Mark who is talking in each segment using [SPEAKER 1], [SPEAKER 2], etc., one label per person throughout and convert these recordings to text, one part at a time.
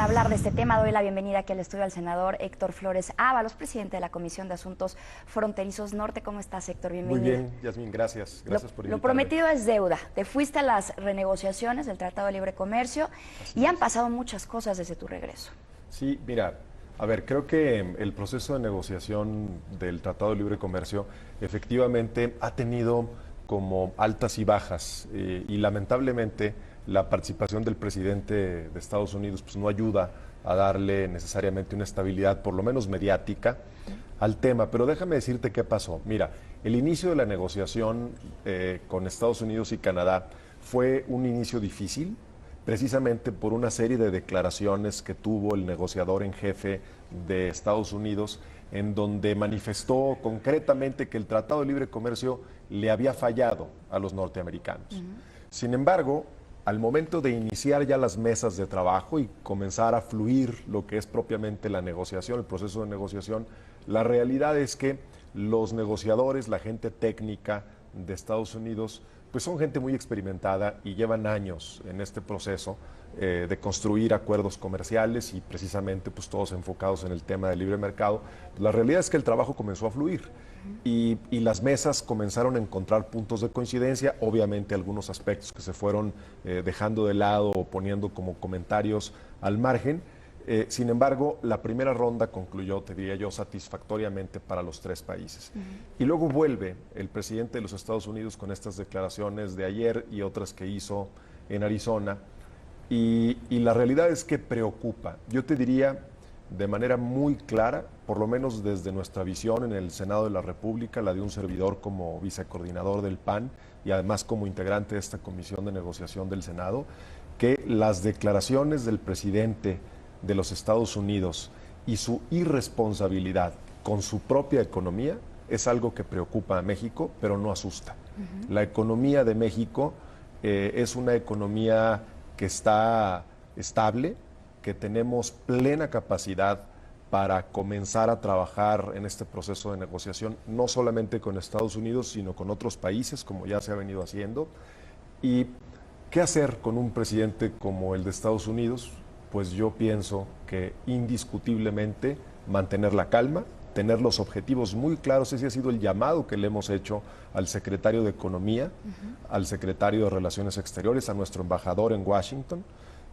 [SPEAKER 1] para hablar de este tema doy la bienvenida aquí al estudio al senador Héctor Flores Ábalos, presidente de la Comisión de Asuntos Fronterizos Norte. ¿Cómo estás, Héctor? Bienvenido.
[SPEAKER 2] Muy bien, Yasmín, gracias. Gracias por invitarme.
[SPEAKER 1] Lo prometido es deuda. Te fuiste a las renegociaciones del Tratado de Libre Comercio y han pasado muchas cosas desde tu regreso.
[SPEAKER 2] Sí, mira, a ver, creo que el proceso de negociación del Tratado de Libre Comercio efectivamente ha tenido como altas y bajas y lamentablemente la participación del presidente de Estados Unidos pues no ayuda a darle necesariamente una estabilidad, por lo menos mediática, al tema. Pero déjame decirte qué pasó. Mira, el inicio de la negociación con Estados Unidos y Canadá fue un inicio difícil, precisamente por una serie de declaraciones que tuvo el negociador en jefe de Estados Unidos, en donde manifestó concretamente que el Tratado de Libre Comercio le había fallado a los norteamericanos. Sin embargo, al momento de iniciar ya las mesas de trabajo y comenzar a fluir lo que es propiamente la negociación, el proceso de negociación, la realidad es que los negociadores, la gente técnica de Estados Unidos, pues son gente muy experimentada y llevan años en este proceso de construir acuerdos comerciales y precisamente pues todos enfocados en el tema del libre mercado. La realidad es que el trabajo comenzó a fluir y las mesas comenzaron a encontrar puntos de coincidencia, obviamente algunos aspectos que se fueron dejando de lado o poniendo como comentarios al margen. Sin embargo, la primera ronda concluyó, te diría yo, satisfactoriamente para los tres países. Y luego vuelve el presidente de los Estados Unidos con estas declaraciones de ayer y otras que hizo en Arizona. Y la realidad es que preocupa. Yo te diría de manera muy clara, por lo menos desde nuestra visión en el Senado de la República, la de un servidor como vicecoordinador del PAN y además como integrante de esta comisión de negociación del Senado, que las declaraciones del presidente de los Estados Unidos y su irresponsabilidad con su propia economía es algo que preocupa a México, pero no asusta. La economía de México es una economía que está estable, que tenemos plena capacidad para comenzar a trabajar en este proceso de negociación, no solamente con Estados Unidos, sino con otros países, como ya se ha venido haciendo. ¿Y qué hacer con un presidente como el de Estados Unidos? Pues yo pienso que indiscutiblemente mantener la calma, tener los objetivos muy claros. Ese ha sido el llamado que le hemos hecho al secretario de Economía, al secretario de Relaciones Exteriores, a nuestro embajador en Washington,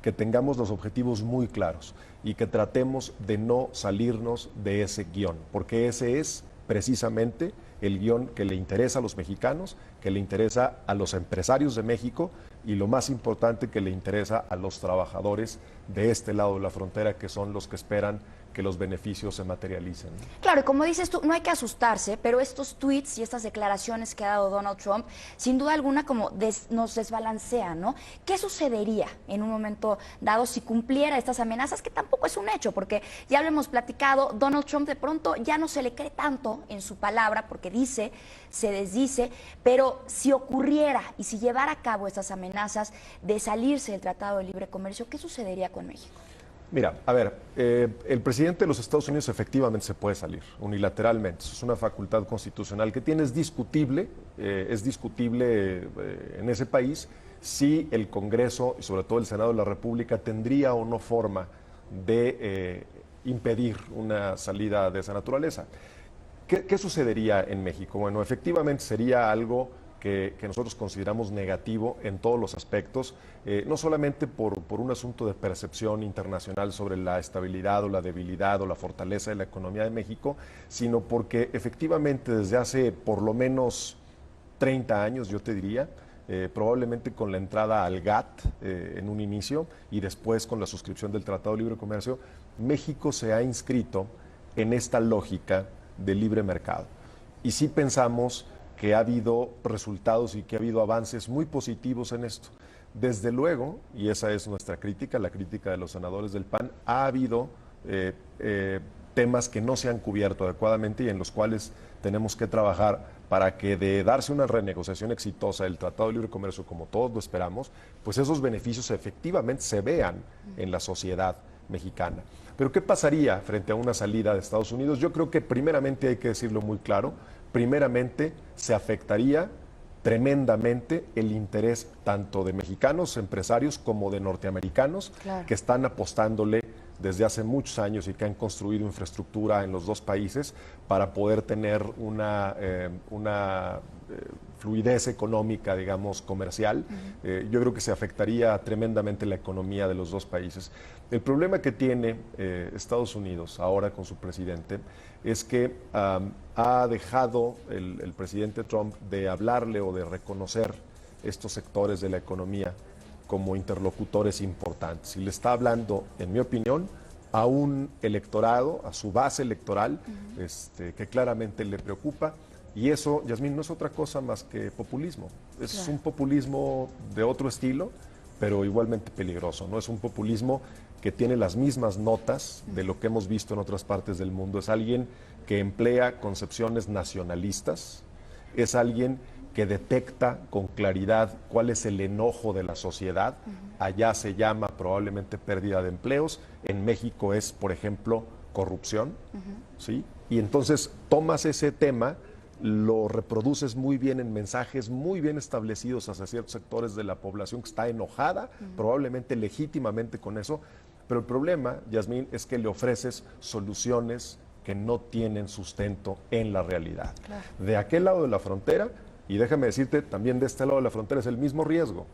[SPEAKER 2] que tengamos los objetivos muy claros y que tratemos de no salirnos de ese guión, porque ese es precisamente el guión que le interesa a los mexicanos, que le interesa a los empresarios de México y lo más importante, que le interesa a los trabajadores de este lado de la frontera, que son los que esperan que los beneficios se materialicen.
[SPEAKER 1] Claro, y como dices tú, no hay que asustarse, pero estos tweets y estas declaraciones que ha dado Donald Trump, sin duda alguna como nos desbalancean, ¿no? ¿Qué sucedería en un momento dado si cumpliera estas amenazas? Que tampoco es un hecho, porque ya lo hemos platicado, Donald Trump de pronto ya no se le cree tanto en su palabra, porque dice, se desdice, pero si ocurriera y si llevara a cabo estas amenazas de salirse del Tratado de Libre Comercio, ¿qué sucedería con México?
[SPEAKER 2] Mira, a ver, el presidente de los Estados Unidos efectivamente se puede salir unilateralmente. Es una facultad constitucional que tiene, es discutible en ese país si el Congreso y sobre todo el Senado de la República tendría o no forma de impedir una salida de esa naturaleza. ¿Qué sucedería en México? Bueno, efectivamente sería algo que nosotros consideramos negativo en todos los aspectos, no solamente por un asunto de percepción internacional sobre la estabilidad o la debilidad o la fortaleza de la economía de México, sino porque efectivamente desde hace por lo menos 30 años, yo te diría, probablemente con la entrada al GATT en un inicio y después con la suscripción del Tratado de Libre Comercio, México se ha inscrito en esta lógica de libre mercado. Y sí pensamos que ha habido resultados y que ha habido avances muy positivos en esto. Desde luego, y esa es nuestra crítica, la crítica de los senadores del PAN, ha habido temas que no se han cubierto adecuadamente y en los cuales tenemos que trabajar para que de darse una renegociación exitosa del Tratado de Libre Comercio, como todos lo esperamos, pues esos beneficios efectivamente se vean en la sociedad mexicana. Pero ¿qué pasaría frente a una salida de Estados Unidos? Yo creo que primeramente hay que decirlo muy claro, primeramente se afectaría tremendamente el interés tanto de mexicanos empresarios como de norteamericanos
[SPEAKER 1] Claro.
[SPEAKER 2] que están apostándole desde hace muchos años y que han construido infraestructura en los dos países para poder tener una fluidez económica, digamos, comercial. Yo creo que se afectaría tremendamente la economía de los dos países. El problema que tiene Estados Unidos ahora con su presidente es que ha dejado el presidente Trump de hablarle o de reconocer estos sectores de la economía como interlocutores importantes. Y le está hablando, en mi opinión, a un electorado, a su base electoral, que claramente le preocupa. Y eso, Yasmín, no es otra cosa más que populismo. Es
[SPEAKER 1] Claro.
[SPEAKER 2] un populismo de otro estilo, pero igualmente peligroso. No es un populismo que tiene las mismas notas de lo que hemos visto en otras partes del mundo. Es alguien que emplea concepciones nacionalistas, es alguien que detecta con claridad cuál es el enojo de la sociedad. Allá se llama probablemente pérdida de empleos, en México es, por ejemplo, corrupción, ¿sí? Y entonces tomas ese tema, lo reproduces muy bien en mensajes muy bien establecidos hacia ciertos sectores de la población que está enojada, probablemente legítimamente con eso, pero el problema, Yasmín, es que le ofreces soluciones que no tienen sustento en la realidad.
[SPEAKER 1] Claro.
[SPEAKER 2] De aquel lado de la frontera, y déjame decirte, también de este lado de la frontera es el mismo riesgo.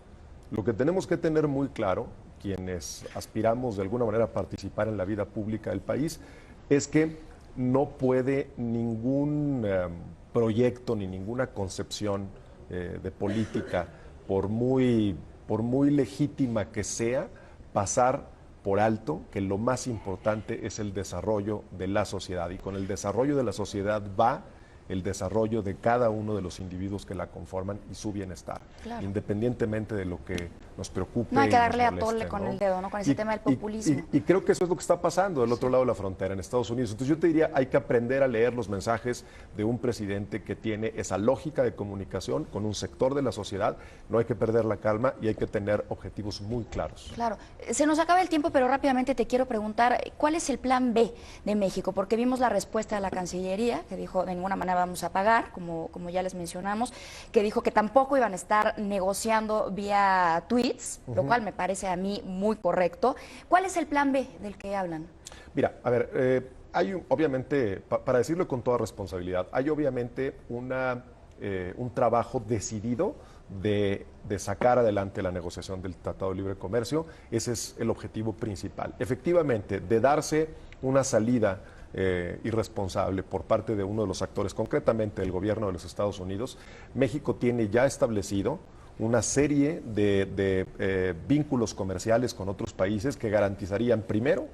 [SPEAKER 2] Lo que tenemos que tener muy claro, quienes aspiramos de alguna manera a participar en la vida pública del país, es que no puede ningún proyecto ni ninguna concepción de política, por muy legítima que sea, pasar por alto que lo más importante es el desarrollo de la sociedad. Y con el desarrollo de la sociedad va el desarrollo de cada uno de los individuos que la conforman y su bienestar,
[SPEAKER 1] Claro.
[SPEAKER 2] independientemente de lo que nos preocupe.
[SPEAKER 1] No hay que
[SPEAKER 2] y nos
[SPEAKER 1] darle a
[SPEAKER 2] moleste,
[SPEAKER 1] tole con
[SPEAKER 2] ¿no?
[SPEAKER 1] el dedo, ¿no? Con ese tema del populismo.
[SPEAKER 2] Y creo que eso es lo que está pasando del otro lado de la frontera, en Estados Unidos. Entonces yo te diría, hay que aprender a leer los mensajes de un presidente que tiene esa lógica de comunicación con un sector de la sociedad. No hay que perder la calma y hay que tener objetivos muy claros.
[SPEAKER 1] Claro, se nos acaba el tiempo, pero rápidamente te quiero preguntar, ¿cuál es el plan B de México? Porque vimos la respuesta de la Cancillería, que dijo de ninguna manera vamos a pagar, como ya les mencionamos, que dijo que tampoco iban a estar negociando vía tweets, lo cual me parece a mí muy correcto. ¿Cuál es el plan B del que hablan?
[SPEAKER 2] Mira, a ver, hay obviamente, para decirlo con toda responsabilidad, hay obviamente un trabajo decidido de sacar adelante la negociación del Tratado de Libre Comercio. Ese es el objetivo principal. Efectivamente, de darse una salida irresponsable por parte de uno de los actores, concretamente el gobierno de los Estados Unidos, México tiene ya establecido una serie de vínculos comerciales con otros países que garantizarían, primero,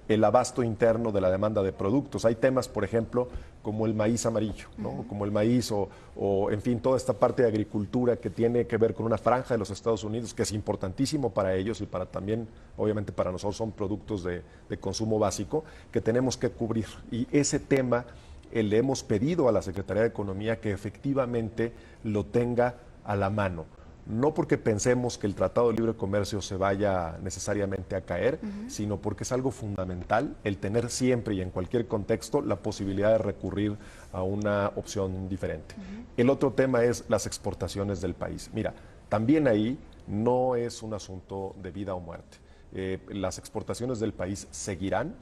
[SPEAKER 2] el abasto interno de la demanda de productos. Hay temas, por ejemplo, como el maíz amarillo, ¿no? Como el maíz o, en fin, toda esta parte de agricultura que tiene que ver con una franja de los Estados Unidos, que es importantísimo para ellos y para también, obviamente, para nosotros son productos de consumo básico que tenemos que cubrir. Y ese tema le hemos pedido a la Secretaría de Economía que efectivamente lo tenga a la mano. No porque pensemos que el Tratado de Libre Comercio se vaya necesariamente a caer, sino porque es algo fundamental el tener siempre y en cualquier contexto la posibilidad de recurrir a una opción diferente. El otro tema es las exportaciones del país. Mira, también ahí no es un asunto de vida o muerte. Las exportaciones del país seguirán,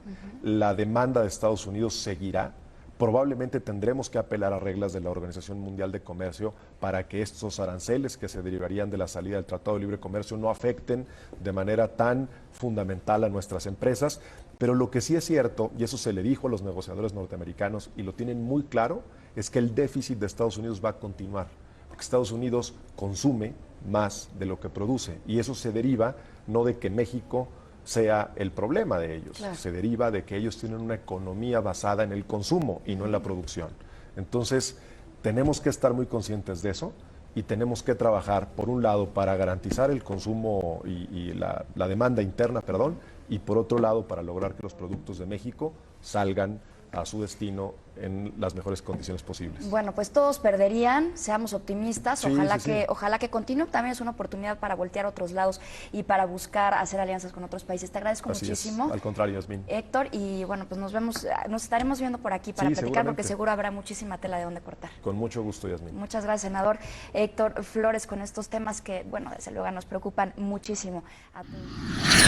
[SPEAKER 2] la demanda de Estados Unidos seguirá. Probablemente tendremos que apelar a reglas de la Organización Mundial de Comercio para que estos aranceles que se derivarían de la salida del Tratado de Libre Comercio no afecten de manera tan fundamental a nuestras empresas. Pero lo que sí es cierto, y eso se le dijo a los negociadores norteamericanos y lo tienen muy claro, es que el déficit de Estados Unidos va a continuar, porque Estados Unidos consume más de lo que produce y eso se deriva no de que México sea el problema de ellos.
[SPEAKER 1] Claro.
[SPEAKER 2] Se deriva de que ellos tienen una economía basada en el consumo y no en la producción. Entonces, tenemos que estar muy conscientes de eso y tenemos que trabajar, por un lado, para garantizar el consumo y la demanda interna, perdón, y por otro lado, para lograr que los productos de México salgan a su destino en las mejores condiciones posibles.
[SPEAKER 1] Bueno, pues todos perderían, seamos optimistas,
[SPEAKER 2] Sí,
[SPEAKER 1] ojalá
[SPEAKER 2] sí, sí.
[SPEAKER 1] que ojalá que continúe. También es una oportunidad para voltear a otros lados y para buscar hacer alianzas con otros países. Te agradezco
[SPEAKER 2] Así
[SPEAKER 1] muchísimo.
[SPEAKER 2] es. Al contrario, Yasmín.
[SPEAKER 1] Héctor, y bueno, pues nos estaremos viendo por aquí para
[SPEAKER 2] Sí,
[SPEAKER 1] platicar porque
[SPEAKER 2] seguramente.
[SPEAKER 1] seguro habrá muchísima tela de dónde cortar.
[SPEAKER 2] Con mucho gusto, Yasmín.
[SPEAKER 1] Muchas gracias, senador Héctor Flores, con estos temas que, bueno, desde luego nos preocupan muchísimo a todos.